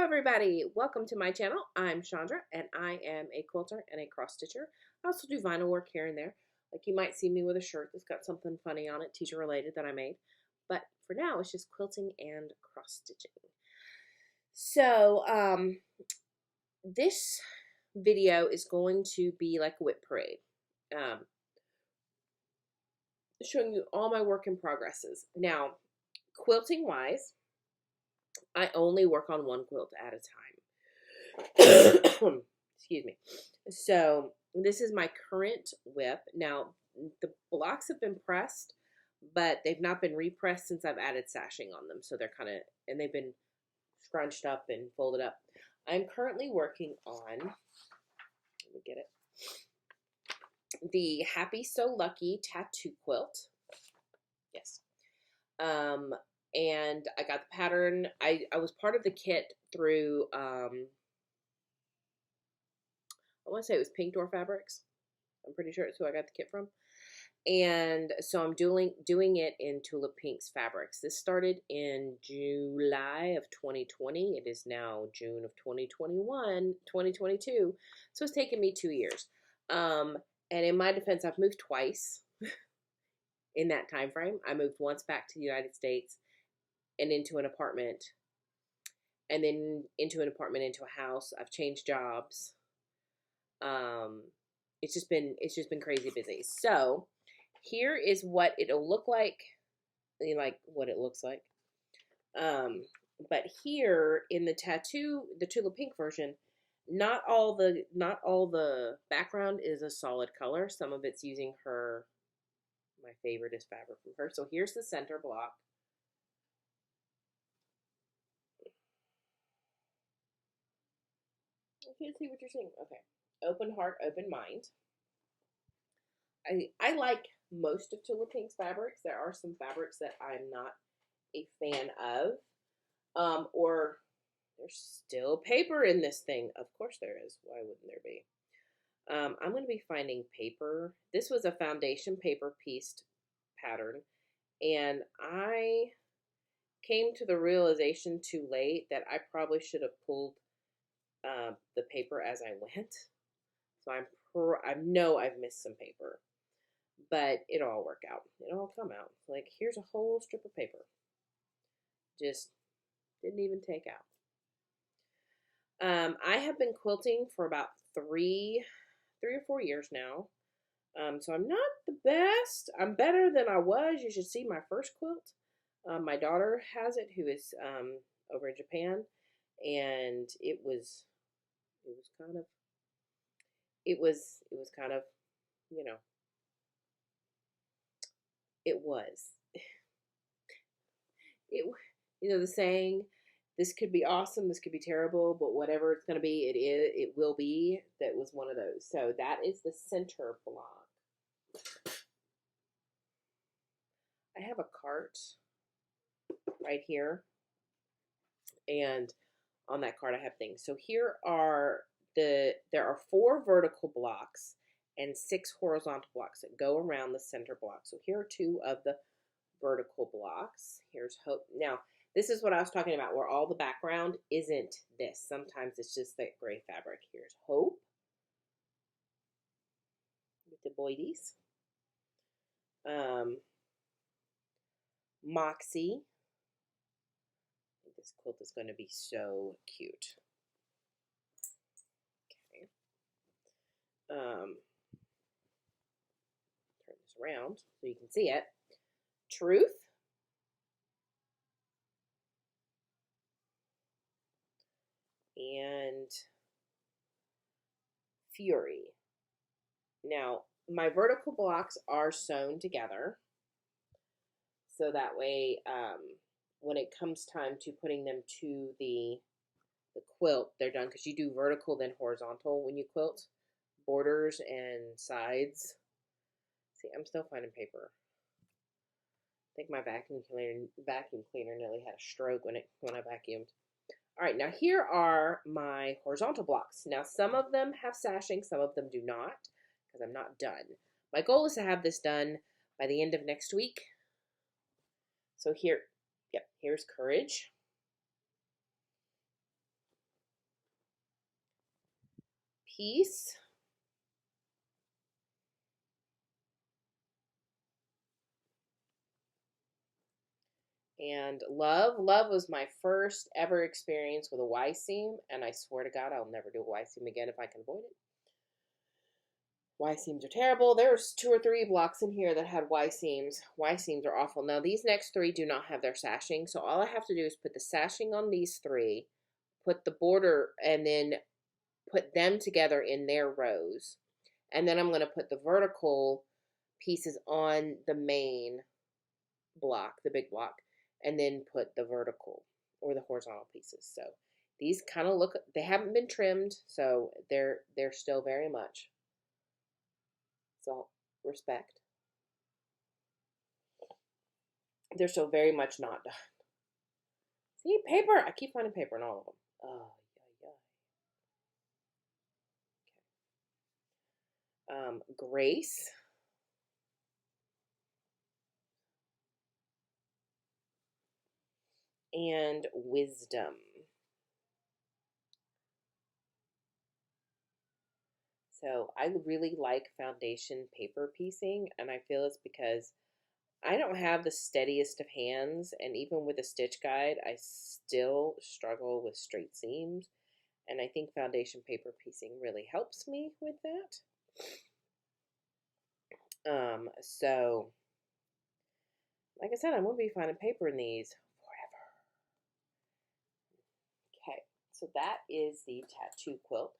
everybody, welcome to my channel. I'm Chandra and I am a quilter and a cross stitcher. I also do vinyl work here and there. Like you might see me with a shirt that's got something funny on it, teacher related, that I made. But for now it's just quilting and cross stitching. So this video is going to be like a WIP parade. Showing you all my work in progresses. Now, quilting wise, I only work on one quilt at a time. Excuse me. So this is my current WIP. Now the blocks have been pressed, but they've not been repressed since I've added sashing on them. So they're kind of, and they've been scrunched up and folded up. I'm currently working on, let me get it, the Happy So Lucky tattoo quilt. Yes. And I got the pattern. I was part of the kit through, I want to say it was Pink Door Fabrics. I'm pretty sure it's who I got the kit from. And so I'm doing it in Tulip Pink's fabrics. This started in July of 2020. It is now June of 2022. So it's taken me 2 years. And in my defense, I've moved twice in that time frame. I moved once back to the United States and into an apartment, and then into an apartment, into a house. I've changed jobs. It's just been crazy busy. So here is what it'll look like what it looks like. But here in the tattoo, the Tulip Pink version, not all the background is a solid color. Some of it's using my favorite is fabric from her. So here's the center block. I can't see what you're seeing. Okay. Open heart, open mind. I like most of Tulip Pink's fabrics. There are some fabrics that I'm not a fan of. Or there's still paper in this thing. Of course there is. Why wouldn't there be? I'm going to be finding paper. This was a foundation paper pieced pattern. And I came to the realization too late that I probably should have pulled the paper as I went. So I know I've missed some paper, but it'll all work out. It'll all come out. Like here's a whole strip of paper. Just didn't even take out. I have been quilting for about three or 4 years now. So I'm not the best. I'm better than I was. You should see my first quilt. My daughter has it, who is over in Japan, and it was kind of, you know, the saying, this could be awesome, this could be terrible, but whatever it's going to be, it will be. That was one of those. So that is the center block. I have a cart right here, and on that card I have things. So here there are 4 vertical blocks and 6 horizontal blocks that go around the center block. So here are 2 of the vertical blocks. Here's Hope. Now, this is what I was talking about, where all the background isn't this. Sometimes it's just that gray fabric. Here's Hope with the boydies. Moxie. This quilt is going to be so cute. Okay. Turn this around so you can see it. Truth. And Fury. Now, my vertical blocks are sewn together, so that way when it comes time to putting them to the quilt, they're done, because you do vertical then horizontal when you quilt, borders and sides. See, I'm still finding paper. I think my vacuum cleaner nearly had a stroke when I vacuumed. All right, now here are my horizontal blocks. Now some of them have sashing, some of them do not, because I'm not done. My goal is to have this done by the end of next week. So here's Courage. piece. And love was my first ever experience with a Y seam, and I swear to God, I'll never do a Y seam again if I can avoid it. Y seams are terrible. There's 2 or 3 blocks in here that had Y seams. Y seams are awful. Now, these next 3 do not have their sashing, so all I have to do is put the sashing on these 3, put the border, and then put them together in their rows. And then I'm going to put the vertical pieces on the main block, the big block, and then put the vertical or the horizontal pieces. So these kind of look, they haven't been trimmed, so they're still very much. So respect. They're still very much not done. See, paper. I keep finding paper in all of them. Oh, yeah, yeah. Grace. And wisdom. So I really like foundation paper piecing, and I feel it's because I don't have the steadiest of hands, and even with a stitch guide, I still struggle with straight seams, and I think foundation paper piecing really helps me with that. So, like I said, I'm going to be finding paper in these forever. Okay, so that is the tattoo quilt.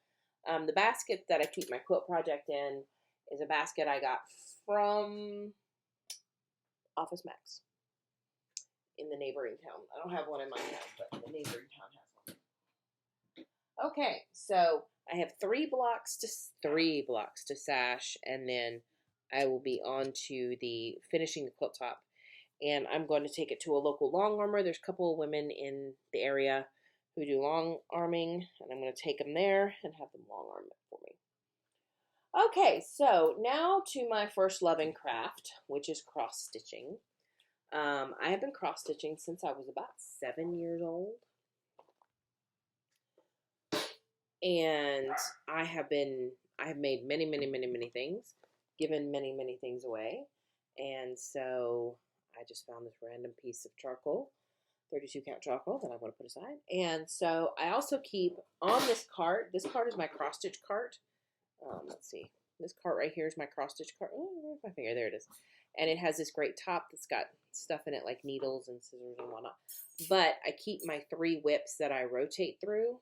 The basket that I keep my quilt project in is a basket I got from Office Max in the neighboring town. I don't have one in my town, but the neighboring town has one. Okay, so I have 3 blocks to sash, and then I will be on to the finishing the quilt top. And I'm going to take it to a local long armor. There's a couple of women in the area who do long arming, and I'm going to take them there and have them long arm it for me. Okay, so now to my first love and craft, which is cross stitching. I have been cross stitching since I was about 7 years old, and I have made many things, given many things away, and so I just found this random piece of charcoal, 32 count charcoal that I want to put aside. And so I also keep on this cart is my cross stitch cart. Let's see, this cart right here is my cross stitch cart. Oh, where's my finger? There it is. And it has this great top that's got stuff in it like needles and scissors and whatnot. But I keep my 3 WIPs that I rotate through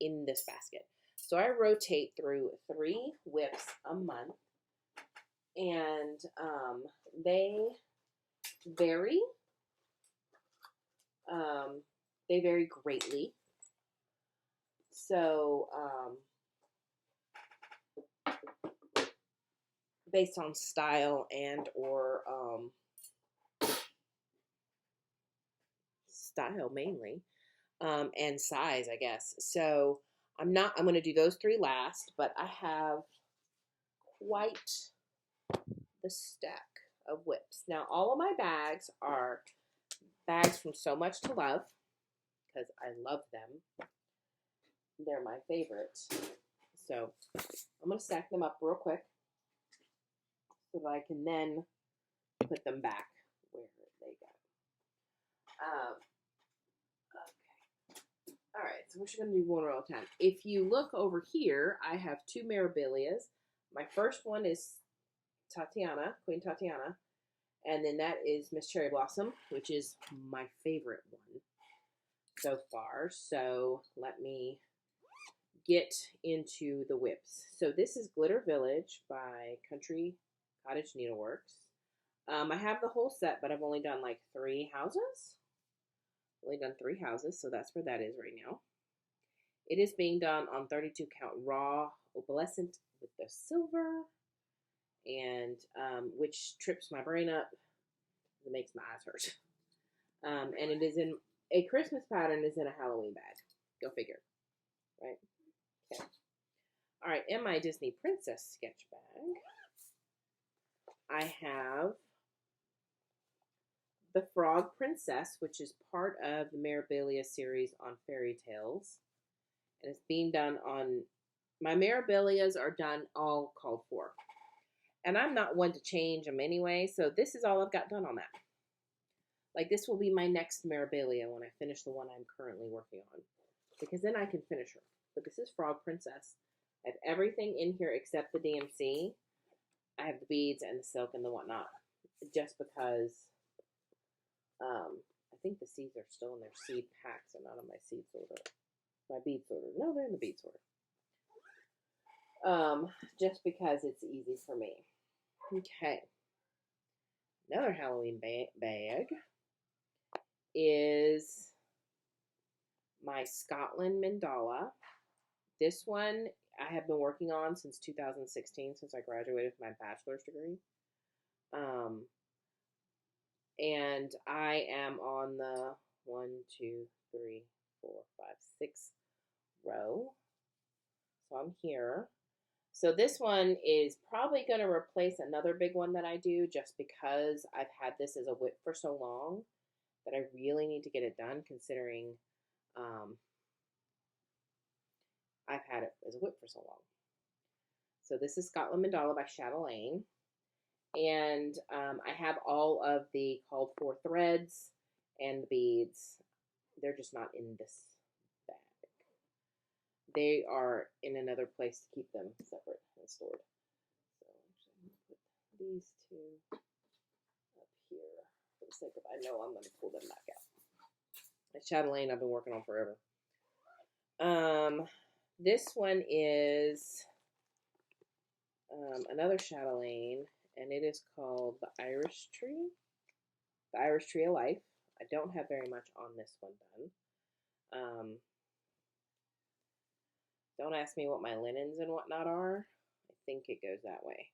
in this basket. So I rotate through 3 WIPs a month, and they vary. They vary greatly. So, based on style and or style mainly, and size, I guess. So I'm going to do those 3 last, but I have quite the stack of WIPs. Now, all of my bags are bags from So Much to Love, because I love them. They're my favorite. So I'm going to stack them up real quick so that I can then put them back where they go. Okay. All right, so we're just going to do one row at a time. If you look over here, I have 2 Mirabilias. My first one is Tatiana, Queen Tatiana. And then that is Miss Cherry Blossom, which is my favorite one so far. So let me get into the WIPs. So this is Glitter Village by Cottage Needleworks. I have the whole set, but I've only done like 3 houses. Only done 3 houses, so that's where that is right now. It is being done on 32 count raw opalescent with the silver, and which trips my brain up. It makes my eyes hurt. And it is in a Christmas pattern is in a Halloween bag. Go figure, right? Okay. All right, in my Disney Princess sketch bag, I have the Frog Princess, which is part of the Mirabilia series on fairy tales, and it's being done on my Mirabilias are done, all called for. And I'm not one to change them anyway, so this is all I've got done on that. Like, this will be my next Mirabilia when I finish the one I'm currently working on. Because then I can finish her. But this is Frog Princess. I have everything in here except the DMC. I have the beads and the silk and the whatnot. Just because I think the seeds are still in their seed packs and not in my seed sorter. My bead sorter. No, they're in the bead sorter. Just because it's easy for me. Okay. Another Halloween bag is my Scotland Mandala. This one I have been working on since 2016, since I graduated with my bachelor's degree. And I am on the 1, 2, 3, 4, 5, 6 row. So I'm here. So this one is probably going to replace another big one that I do, just because I've had this as a WIP for so long that I really need to get it done, considering I've had it as a WIP for so long. So this is Scotland Mandala by Chatelaine. And I have all of the called for threads and the beads. They're just not in this bag. They are in another place to keep them separate and stored. So I'm going to put these two up here for the sake of, I know I'm going to pull them back out. The Chatelaine I've been working on forever. This one is another Chatelaine, and it is called the Irish Tree. The Irish Tree of Life. I don't have very much on this one done. Don't ask me what my linens and whatnot are. I think it goes that way.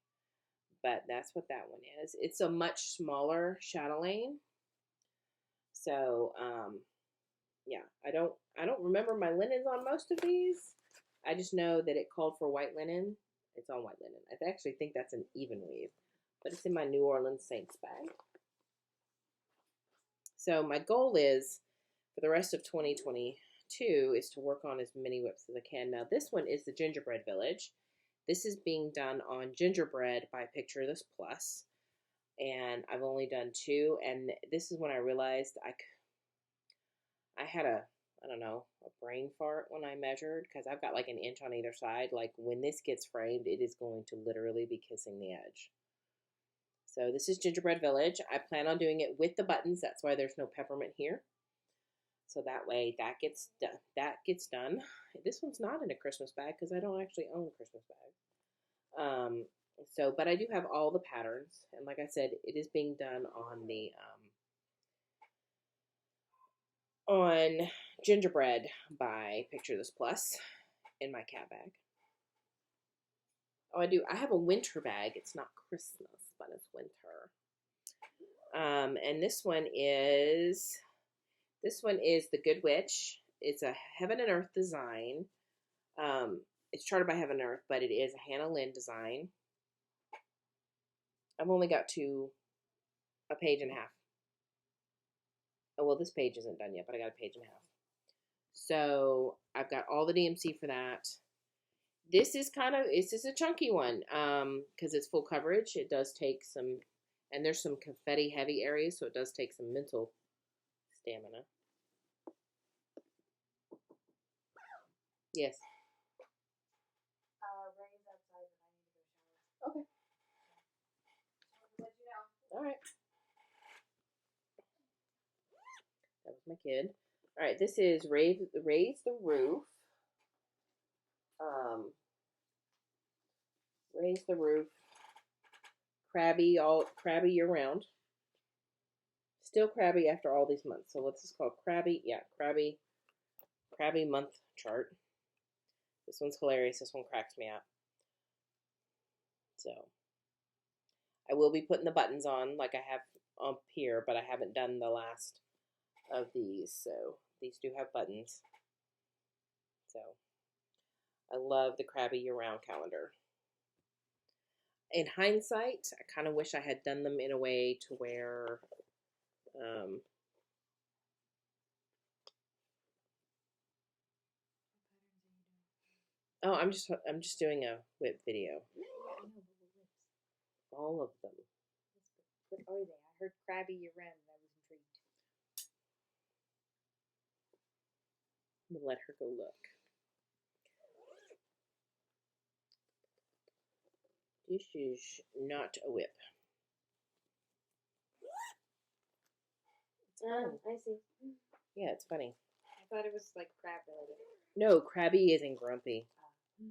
But that's what that one is. It's a much smaller chatelaine. So, yeah, I don't remember my linens on most of these. I just know that it called for white linen. It's on white linen. I actually think that's an even weave. But it's in my New Orleans Saints bag. So my goal is, for the rest of 2022, is to work on as many WIPs as I can. Now this one is the Gingerbread Village. This is being done on gingerbread by Picture This Plus. And I've only done 2. And this is when I realized I had a brain fart when I measured, because I've got like an inch on either side. Like, when this gets framed, it is going to literally be kissing the edge. So this is Gingerbread Village. I plan on doing it with the buttons. That's why there's no peppermint here. So that way that gets done. This one's not in a Christmas bag because I don't actually own a Christmas bag. But I do have all the patterns. And like I said, it is being done on the on Gingerbread by Picture This Plus in my cat bag. Oh, I do. I have a winter bag. It's not Christmas, but it's winter. And this one is the Good Witch. It's a Heaven and Earth design. It's charted by Heaven and Earth, but it is a Hannah Lynn design. I've only got a page and a half. Oh, well, this page isn't done yet, but I got a page and a half. So I've got all the DMC for that. This is a chunky one, because it's full coverage. It does take some, and there's some confetti heavy areas, so it does take some mental stamina. Yes. Ray's outside and I need to go shower. Okay. I'll let you know. All right. That was my kid. All right, this is Raise the Roof. Raise the Roof. Crabby year round. Still crabby after all these months. So what's this called? Crabby month chart. This one's hilarious. This one cracks me up. So I will be putting the buttons on like I have up here, but I haven't done the last of these. So these do have buttons. So I love the crabby year-round calendar. In hindsight, I kind of wish I had done them in a way to where Oh, I'm just doing a WIP video. Yeah, I know, but what whips? All of them. What are they? I heard Crabby your wren, and I was intrigued. I'm gonna let her go look. This is not a WIP. It's funny. I see. Yeah, it's funny. I thought it was like crab related. No, Crabby isn't grumpy. There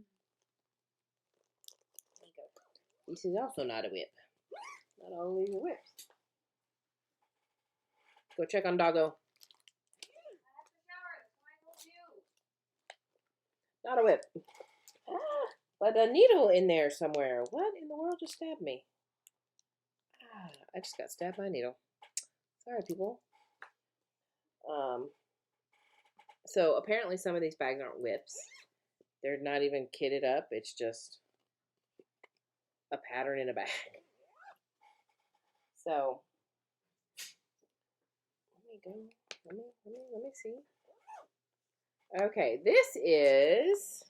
you go. This is also not a WIP. Not all these are WIPs. Go check on Doggo. Not a WIP. But a needle in there somewhere. What in the world just stabbed me? I just got stabbed by a needle. Sorry, people. So apparently some of these bags aren't WIPs. They're not even kitted up. It's just a pattern in a bag. So let me go. Let me see. Okay, this is,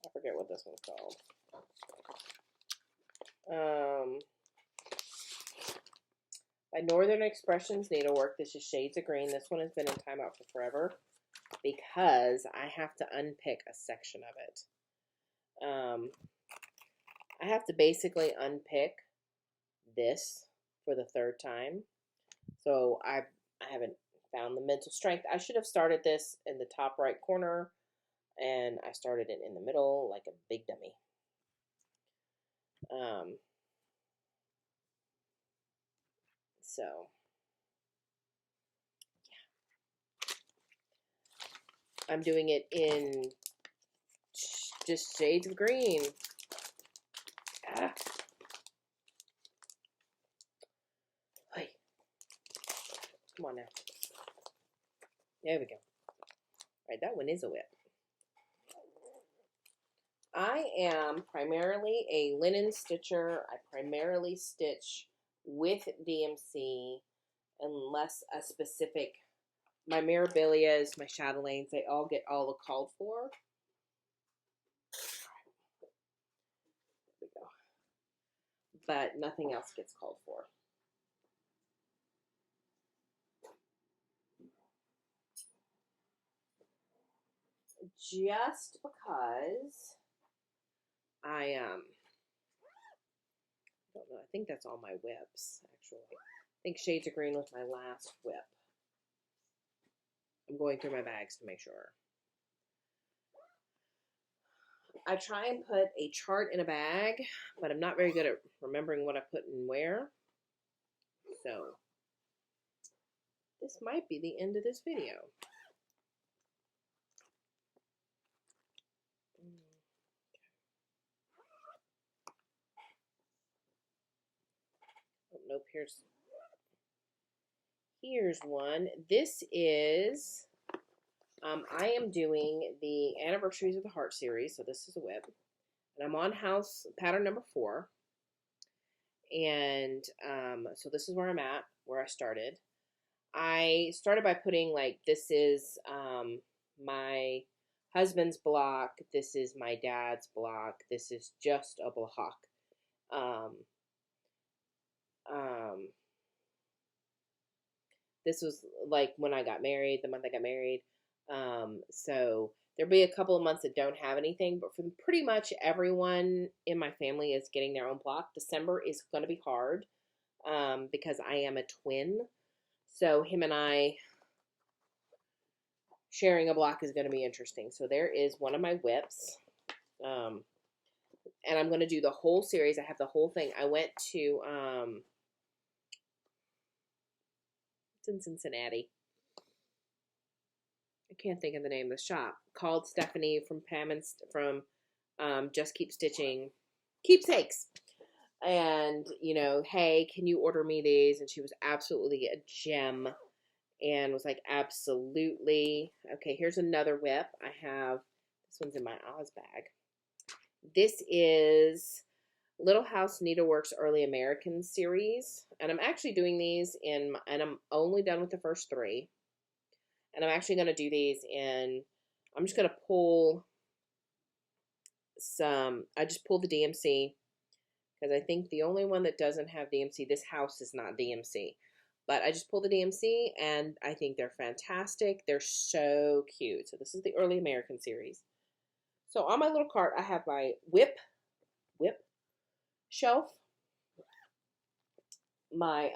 I forget what this one's called. By Northern Expressions Needlework. This is Shades of Green. This one has been in timeout for forever because I have to unpick a section of it. I have to basically unpick this for the third time. So I haven't found the mental strength. I should have started this in the top right corner, and I started it in the middle like a big dummy. So yeah, I'm doing it in just shades of green. Hey, come on now. There we go. All right, that one is a WIP. I am primarily a linen stitcher. I primarily stitch with DMC unless a specific, my Mirabilias, my Chatelaines, they all get all the called for. There we go. But nothing else gets called for. Just because I don't know. I think that's all my WIPs, actually. I think Shades of Green was my last WIP. I'm going through my bags to make sure. I try and put a chart in a bag, but I'm not very good at remembering what I put in where. So, this might be the end of this video. Oh, nope, here's one. This is, I am doing the Anniversaries of the Heart series, so this is a WIP. And I'm on house pattern number 4. And so this is where I'm at, where I started. I started by putting, like, this is my husband's block, this is my dad's block, this is just a block. This was like when I got married, the month I got married. So there'll be a couple of months that don't have anything, but for pretty much everyone in my family is getting their own block. December is going to be hard because I am a twin. So him and I sharing a block is going to be interesting. So there is one of my WIPs. And I'm going to do the whole series. I have the whole thing. I went to, it's in Cincinnati. I can't think of the name of the shop. Called Stephanie from Pam and from Just Keep Stitching Keepsakes. And, you know, hey, can you order me these? And she was absolutely a gem and was like, absolutely. Okay, here's another WIP. I have, this one's in my Oz bag. This is Little House Needleworks Early American series. And I'm actually doing these and I'm only done with the first 3. And I'm actually going to do these in, I'm just going to pull I just pulled the DMC because I think the only one that doesn't have DMC, this house is not DMC. But I just pulled the DMC, and I think they're fantastic. They're so cute. So this is the Early American series. So on my little cart, I have my WIP shelf, my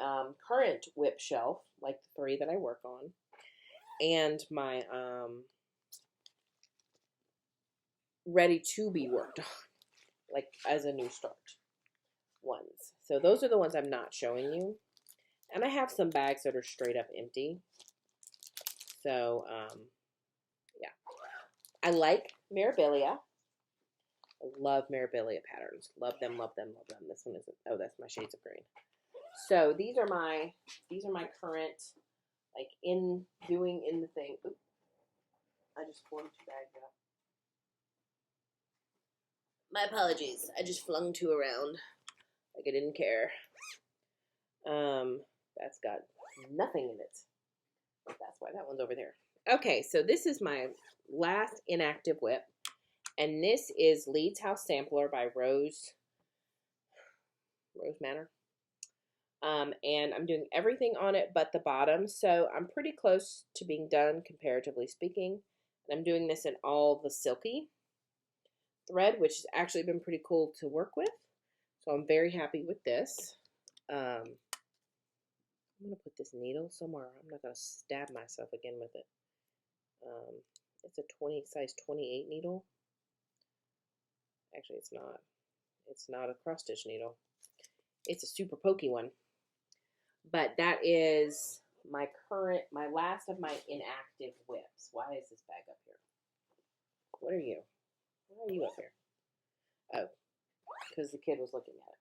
current WIP shelf, like the 3 that I work on, and my ready to be worked on, like as a new start ones. So those are the ones I'm not showing you. And I have some bags that are straight up empty. So, yeah. I like Mirabilia. I love Mirabilia patterns. Love them, love them, love them. This one isn't. Oh, that's my shades of green. So these are my current, like in the thing. Oops. I just flung 2 bags up. My apologies. I just flung 2 around like I didn't care. That's got nothing in it. That's why that one's over there. Okay, so this is my last inactive WIP, and this is Leeds House Sampler by Rose Manor. And I'm doing everything on it but the bottom, so I'm pretty close to being done, comparatively speaking. And I'm doing this in all the silky thread, which has actually been pretty cool to work with. So I'm very happy with this. I'm going to put this needle somewhere. I'm not going to stab myself again with it. It's a size 28 needle. Actually, it's not. It's not a cross stitch needle. It's a super pokey one. But that is my last of my inactive WIPs. Why is this bag up here? What are you? Why are you up here? Oh, because the kid was looking at it.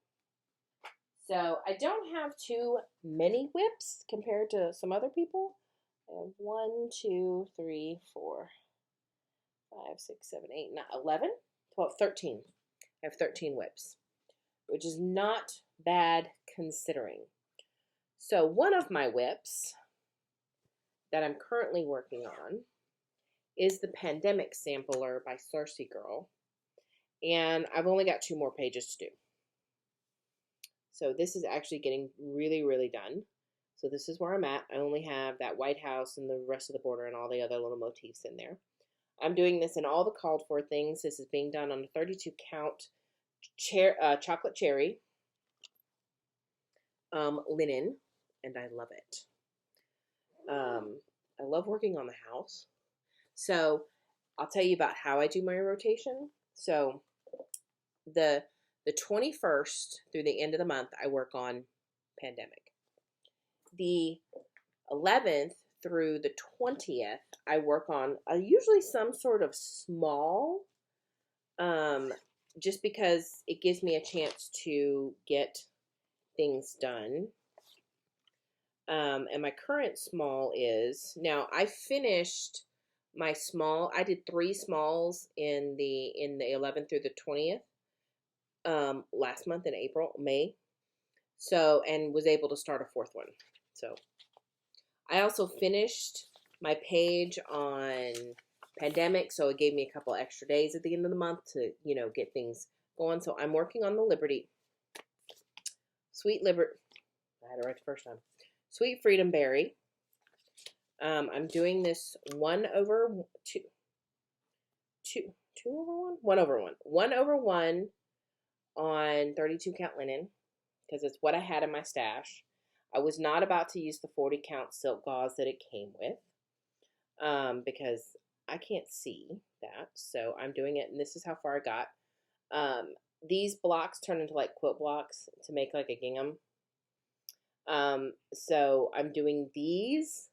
So I don't have too many WIPs compared to some other people. I have 1, 2, 3, 4, 5, 6, 7, 8, 9, 11, 12, 13. I have 13 WIPs, which is not bad considering. So one of my WIPs that I'm currently working on is the Pandemic Sampler by Cersei Girl. And I've only got 2 more pages to do. So this is actually getting really, really done. So this is where I'm at. I only have that White House and the rest of the border and all the other little motifs in there. I'm doing this in all the called for things. This is being done on a 32 count chocolate cherry linen, and I love it. I love working on the house. So I'll tell you about how I do my rotation. So the 21st through the end of the month, I work on Pandemic. The 11th through the 20th, I work on usually some sort of small, just because it gives me a chance to get things done. And my current small is, now I finished my small, I did 3 smalls in the 11th through the 20th. Last month in May. So, and was able to start a 4th one. So, I also finished my page on Pandemic, so it gave me a couple extra days at the end of the month to, get things going. So, I'm working on the Liberty. Sweet Liberty. I had it right the first time. Sweet Freedom Berry. I'm doing this 1 over 2. 2 over 1? 1 over 1. 1 over 1 on 32 count linen, because it's what I had in my stash. I was not about to use the 40 count silk gauze that it came with, because I can't see that. So I'm doing it, and this is how far I got. These blocks turn into like quilt blocks to make like a gingham. So I'm doing these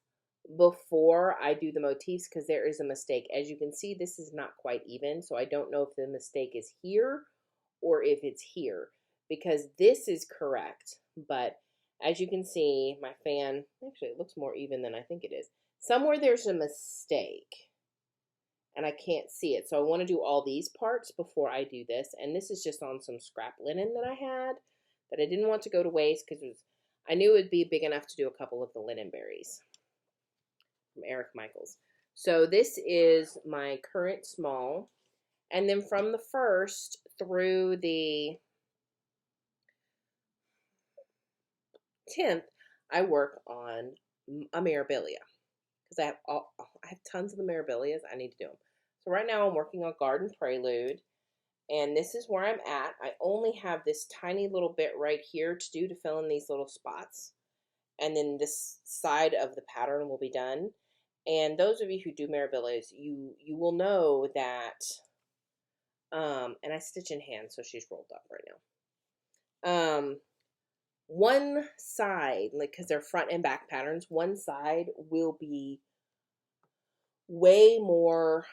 before I do the motifs, because there is a mistake. As you can see, this is not quite even, so I don't know if the mistake is here or if it's here, because this is correct. But as you can see, my fan, actually it looks more even than I think it is. Somewhere there's a mistake, and I can't see it. So I want to do all these parts before I do this. And this is just on some scrap linen that I had that I didn't want to go to waste, because I knew it would be big enough to do a couple of the linen berries from Eric Michaels. So this is my current small, And then from the 1st through the 10th, I work on a Mirabilia because I have tons of the Mirabilias. I need to do them. So right now I'm working on Garden Prelude, and this is where I'm at. I only have this tiny little bit right here to do to fill in these little spots, and then this side of the pattern will be done. And those of you who do Mirabilias, you will know that, and I stitch in hand, so she's rolled up right now. One side, like, because they're front and back patterns, one side will be way more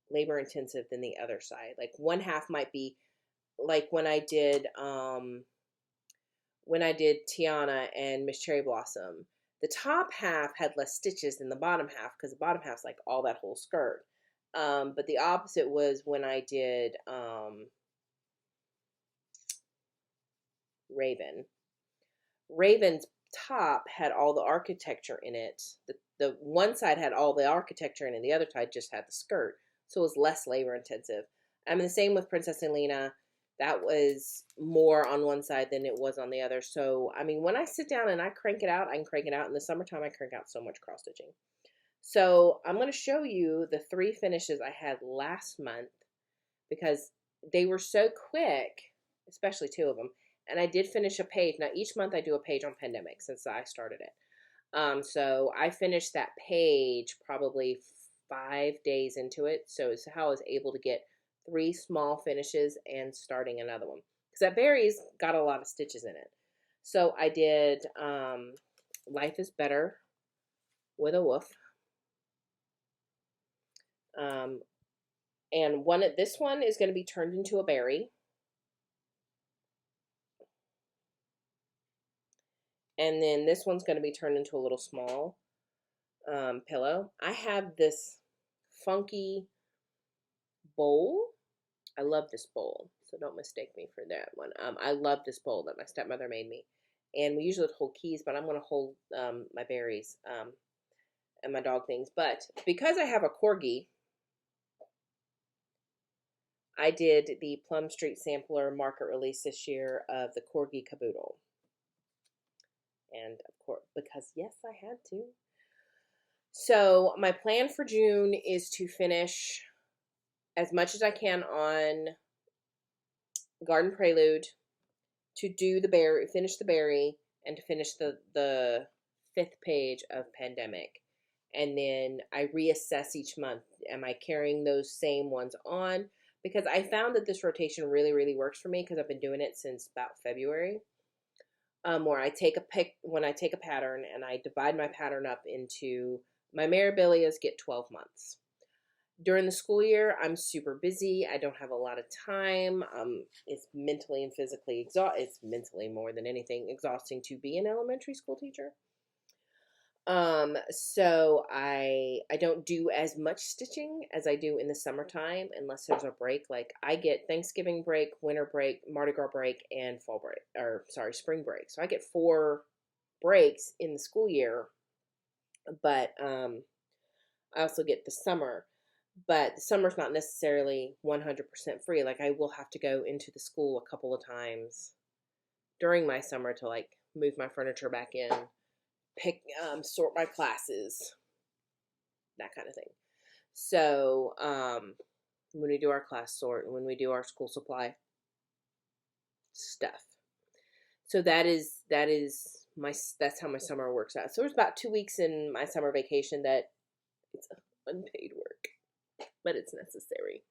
labor intensive than the other side. Like one half might be like when I did Tiana and Miss Cherry Blossom, the top half had less stitches than the bottom half because the bottom half's like all that whole skirt. But the opposite was when I did Raven. Raven's top had all the architecture in it. The one side had all the architecture in it, and the other side just had the skirt. So it was less labor intensive. I mean, the same with Princess Elena. That was more on one side than it was on the other. So, I mean, when I sit down and I crank it out, I can crank it out. In the summertime, I crank out so much cross stitching. So I'm going to show you the 3 finishes I had last month because they were so quick, especially 2 of them. And I did finish a page. Now, each month I do a page on pandemic since I started it. So I finished that page probably 5 days into it. So it's how I was able to get 3 small finishes and starting another one. Because that berry's got a lot of stitches in it. So I did Life is Better with a Woof. And this one is going to be turned into a berry. And then this one's going to be turned into a little small pillow. I have this funky bowl. I love this bowl, so don't mistake me for that one. I love this bowl that my stepmother made me. And we usually hold keys, but I'm going to hold my berries and my dog things. But because I have a corgi, I did the Plum Street Sampler market release this year of the Corgi Caboodle. And of course, because yes, I had to. So my plan for June is to finish as much as I can on Garden Prelude, to do the berry, finish the berry, and to finish the 5th page of Pandemic. And then I reassess each month. Am I carrying those same ones on? Because I found that this rotation really, really works for me because I've been doing it since about February. Where I take when I take a pattern and I divide my pattern up into, my Mirabilias get 12 months. During the school year, I'm super busy. I don't have a lot of time. It's mentally and physically exhausting. It's mentally more than anything exhausting to be an elementary school teacher. So I don't do as much stitching as I do in the summertime unless there's a break. Like I get Thanksgiving break, winter break, Mardi Gras break, and spring break. So I get 4 breaks in the school year, but I also get the summer. But the summer's not necessarily 100% free. Like I will have to go into the school a couple of times during my summer to like move my furniture back in, sort my classes, that kind of thing. So when we do our class sort and when we do our school supply stuff, so that's how my summer works out. So there's about 2 weeks in my summer vacation that it's unpaid work, but it's necessary.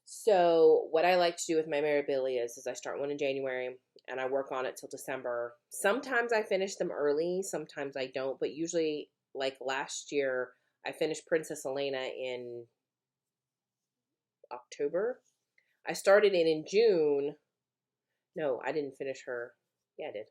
So what I like to do with my Mirabilias is I start one in January and I work on it till December. Sometimes I finish them early, sometimes I don't, but usually, like last year, I finished Princess Elena in October. I started it in June. No, I didn't finish her. Yeah, I did.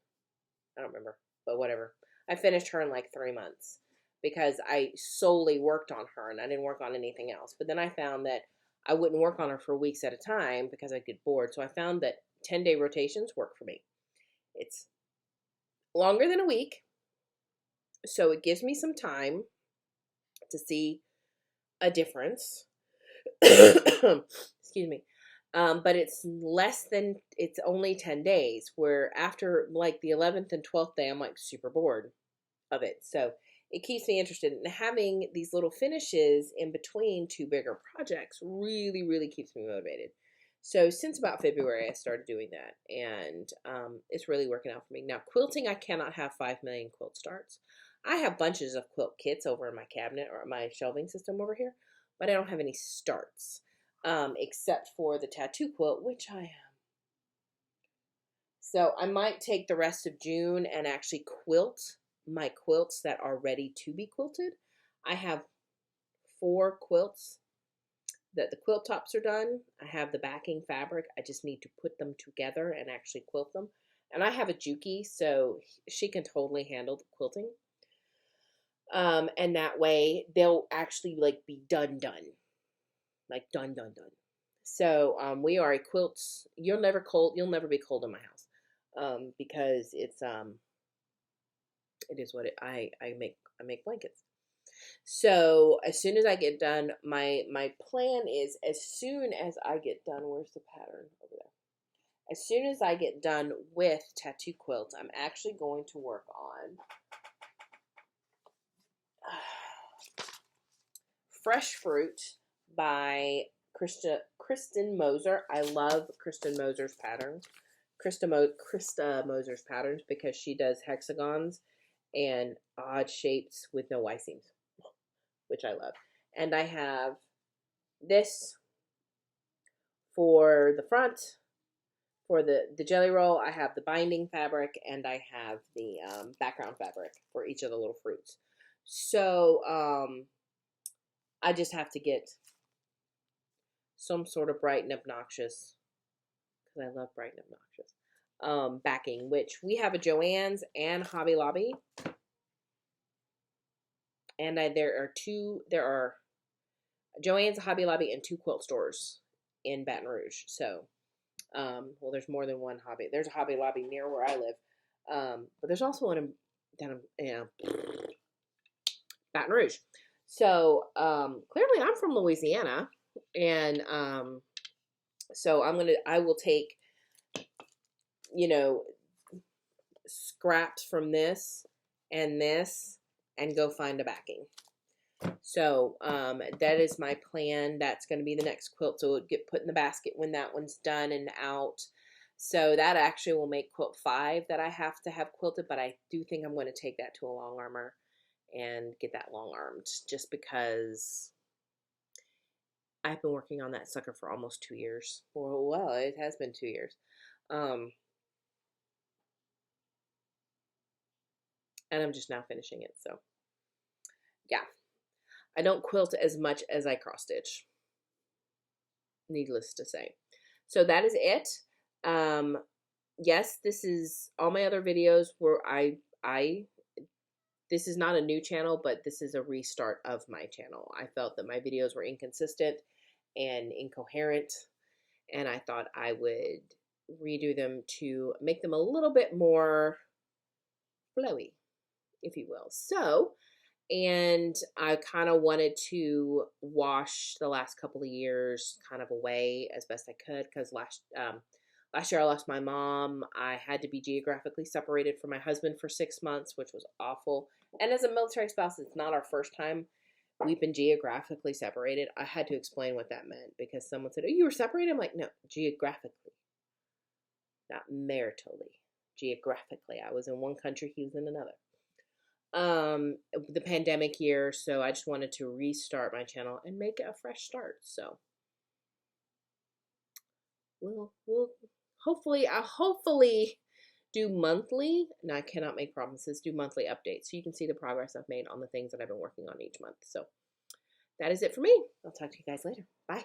I don't remember, but whatever. I finished her in like 3 months because I solely worked on her and I didn't work on anything else. But then I found that I wouldn't work on her for weeks at a time because I'd get bored. So I found that 10-day rotations work for me. It's longer than a week, so it gives me some time to see a difference. Excuse me. But it's it's only 10 days, where after like the 11th and 12th day, I'm like super bored of it. So it keeps me interested. And having these little finishes in between two bigger projects really, really keeps me motivated. So since about February, I started doing that, and it's really working out for me. Now, quilting, I cannot have 5 million quilt starts. I have bunches of quilt kits over in my cabinet or my shelving system over here, but I don't have any starts, except for the tattoo quilt, which I am. So I might take the rest of June and actually quilt my quilts that are ready to be quilted. I have 4 quilts that the quilt tops are done. I have the backing fabric. I just need to put them together and actually quilt them. And I have a Juki, so she can totally handle the quilting. And that way they'll actually like be done. Like done. So we are a quilts. You'll never be cold in my house. Because it is what I make blankets. So as soon as I get done, my plan is, as soon as I get done, where's the pattern over there? As soon as I get done with tattoo quilts, I'm actually going to work on Fresh Fruit by Kristen Moser. I love Kristen Moser's patterns. Krista Moser's patterns, because she does hexagons and odd shapes with no Y seams, which I love. And I have this for the front, for the jelly roll. I have the binding fabric, and I have the background fabric for each of the little fruits. So I just have to get some sort of bright and obnoxious, because I love bright and obnoxious, backing, which we have a Joann's and Hobby Lobby. And there are Joann's, Hobby Lobby, and 2 quilt stores in Baton Rouge. So, well, there's more than one hobby. There's a Hobby Lobby near where I live. But there's also one down in Baton Rouge. So, clearly I'm from Louisiana, and so I will take, scraps from this and go find a backing. So that is my plan. That's going to be the next quilt. So it'll get put in the basket when that one's done and out. So that actually will make quilt 5 that I have to have quilted, but I do think I'm going to take that to a long armor and get that long armed, just because I've been working on that sucker for almost 2 years. Well, it has been 2 years. And I'm just now finishing it. So yeah, I don't quilt as much as I cross stitch, needless to say. So that is it. Yes, this is all my other videos where this is not a new channel, but this is a restart of my channel. I felt that my videos were inconsistent and incoherent, and I thought I would redo them to make them a little bit more flowy, if you will. So, and I kind of wanted to wash the last couple of years kind of away as best I could, because last year I lost my mom. I had to be geographically separated from my husband for 6 months, which was awful. And as a military spouse, it's not our first time we've been geographically separated. I had to explain what that meant, because someone said, "Oh, you were separated?" I'm like, "No, geographically, not maritally. Geographically, I was in one country, he was in another." The pandemic year, so I just wanted to restart my channel and make a fresh start. So we'll hopefully do monthly, and I cannot make promises, do monthly updates, so you can see the progress I've made on the things that I've been working on each month. So that is it for me. I'll talk to you guys later. Bye.